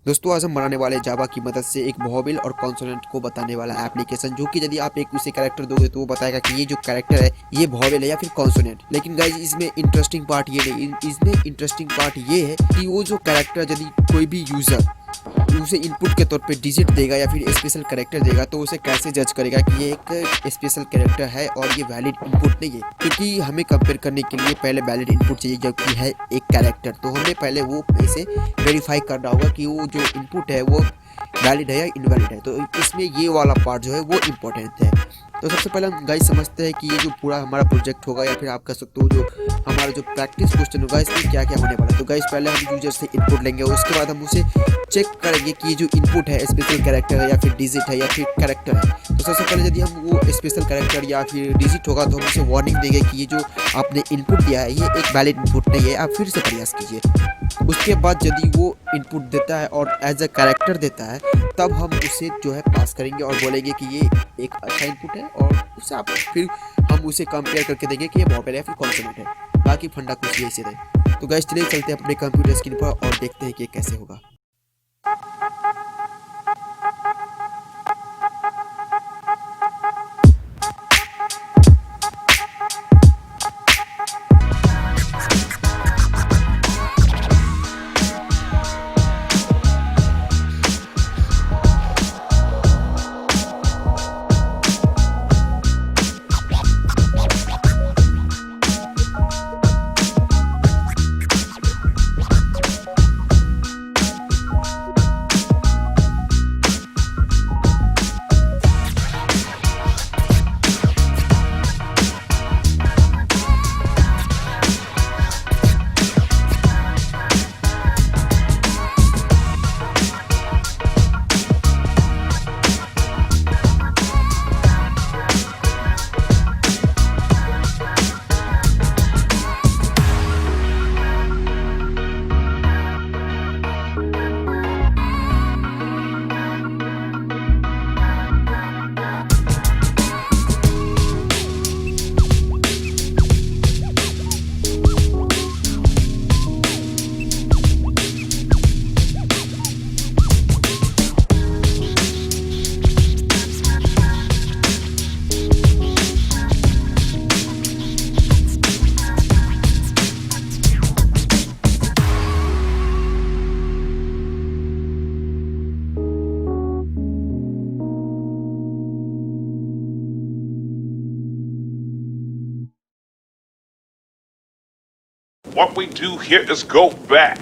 दोस्तों आज हम बनाने वाले जावा की मदद से एक वोवेल और कॉन्सोनेंट को बताने वाला एप्लीकेशन, जो कि यदि आप एक उसे कैरेक्टर दोगे तो वो बताएगा कि ये जो कैरेक्टर है ये वोवेल है या फिर कॉन्सोनेंट। लेकिन गाइज इसमें इंटरेस्टिंग पार्ट ये नहीं, इसमें इंटरेस्टिंग पार्ट ये है कि वो जो कैरेक्टर यदि कोई भी यूजर उसे इनपुट के तौर पे डिजिट देगा या फिर स्पेशल कैरेक्टर देगा तो उसे कैसे जज करेगा कि ये एक स्पेशल कैरेक्टर है और ये वैलिड इनपुट नहीं है। क्योंकि हमें कंपेयर करने के लिए पहले वैलिड इनपुट चाहिए जो कि है एक कैरेक्टर, तो हमें पहले वो इसे वेरीफाई करना होगा कि वो जो इनपुट है वो वैलिड है या इनवैलिड है। तो इसमें ये वाला पार्ट जो है वो इम्पोर्टेंट है। तो सबसे पहले हम गाइस समझते हैं कि ये जो पूरा हमारा प्रोजेक्ट होगा या फिर आप कह सकते हो जो हमारा जो प्रैक्टिस क्वेश्चन होगा इसमें क्या क्या होने वाला है। तो गाइस पहले हम यूजर से इनपुट लेंगे और उसके बाद हम उसे चेक करेंगे कि ये जो इनपुट है स्पेशल कैरेक्टर है या फिर डिजिट है या फिर कैरेक्टर है। तो सबसे पहले यदि हम वो स्पेशल कैरेक्टर या फिर डिजिट होगा तो हम उसे वार्निंग देंगे कि ये जो आपने इनपुट दिया है ये एक वैलिड इनपुट नहीं है, आप फिर से प्रयास कीजिए। उसके बाद यदि वो इनपुट देता है और एज अ कैरेक्टर देता है तब हम उसे जो है पास करेंगे और बोलेंगे कि ये एक अच्छा इनपुट है और उससे आप फिर हम उसे कंपेयर करके देंगे कि ये वोवेल है फिर कॉन्सोनेंट है। बाकी फंडा कुछ यही से है। तो गाइस चलिए चलते हैं अपने कंप्यूटर स्क्रीन पर और देखते हैं कि कैसे होगा। What we do here is go back.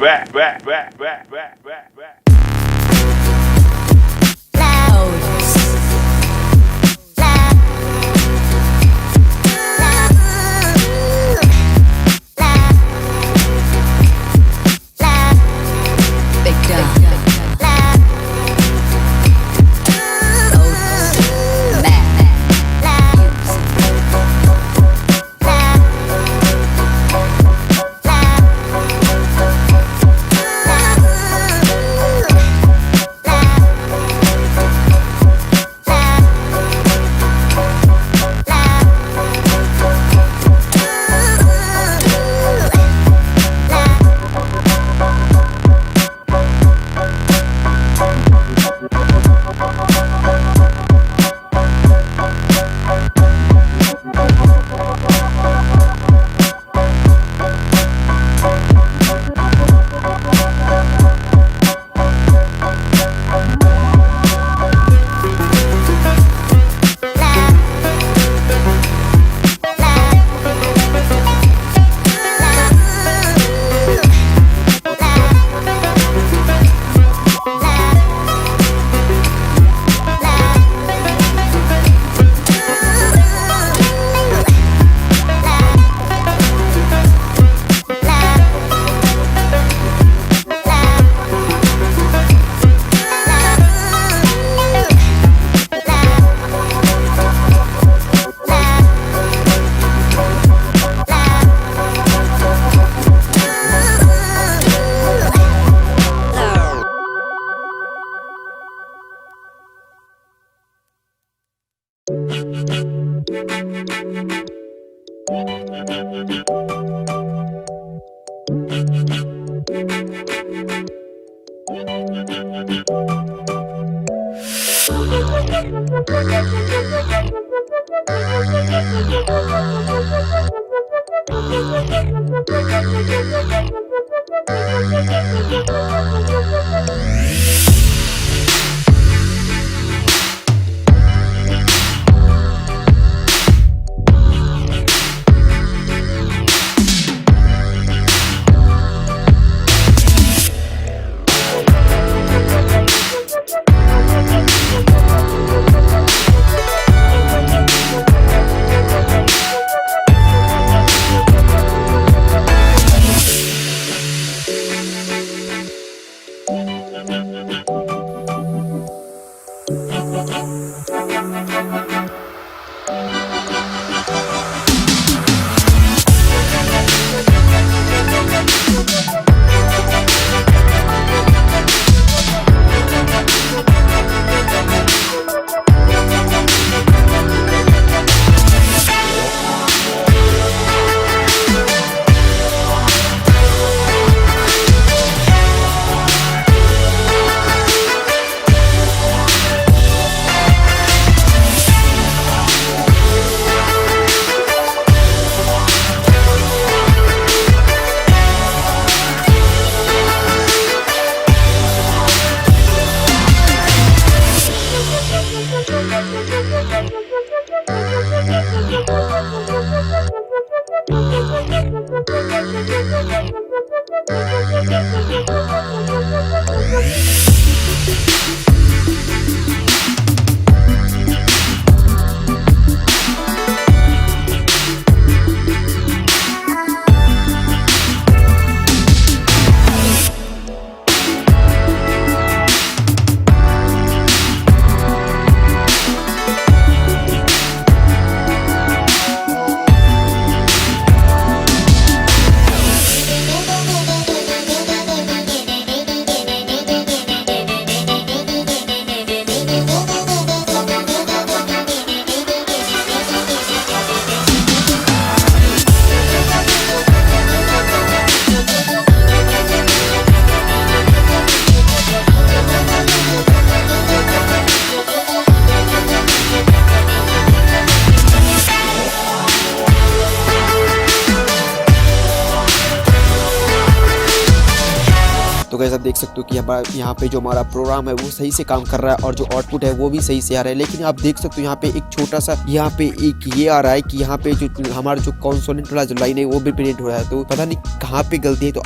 तो गाइस आप देख सकते हो कि हमारा यहाँ पे जो हमारा प्रोग्राम है वो सही से काम कर रहा है और जो आउटपुट है वो भी सही से आ रहा है। लेकिन आप देख सकते हो यहाँ पे एक छोटा सा यहाँ पे एक ये आ रहा है कि यहाँ पे जो हमारा जो कॉन्सोनेंट वाला जो लाइन है वो भी प्रिंट हो रहा है। तो पता नहीं कहाँ पे गलती है। तो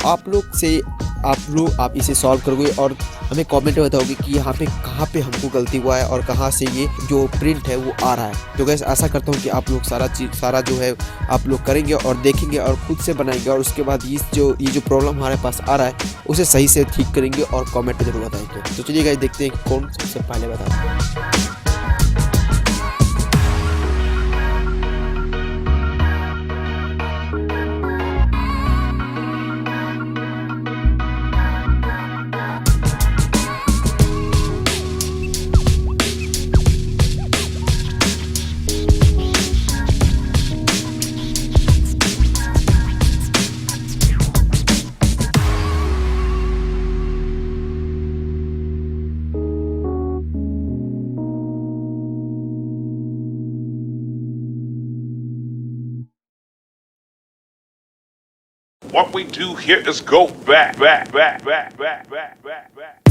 आप इसे सॉल्व करोगे और हमें कमेंट में बताओगे कि यहाँ पे कहाँ पे हमको गलती हुआ है और कहाँ से ये जो प्रिंट है वो आ रहा है। तो गाइस आशा करता हूँ कि आप लोग सारा जो है आप लोग करेंगे और देखेंगे और खुद से बनाएंगे और उसके बाद ये जो प्रॉब्लम हमारे पास आ रहा है उसे सही से ठीक करेंगे और कमेंट में जरूर बताएंगे। तो चलिए गाइस देखते हैं कि कौन सबसे पहले बताता है। What we do here is go back, back, back, back, back, back, back, back.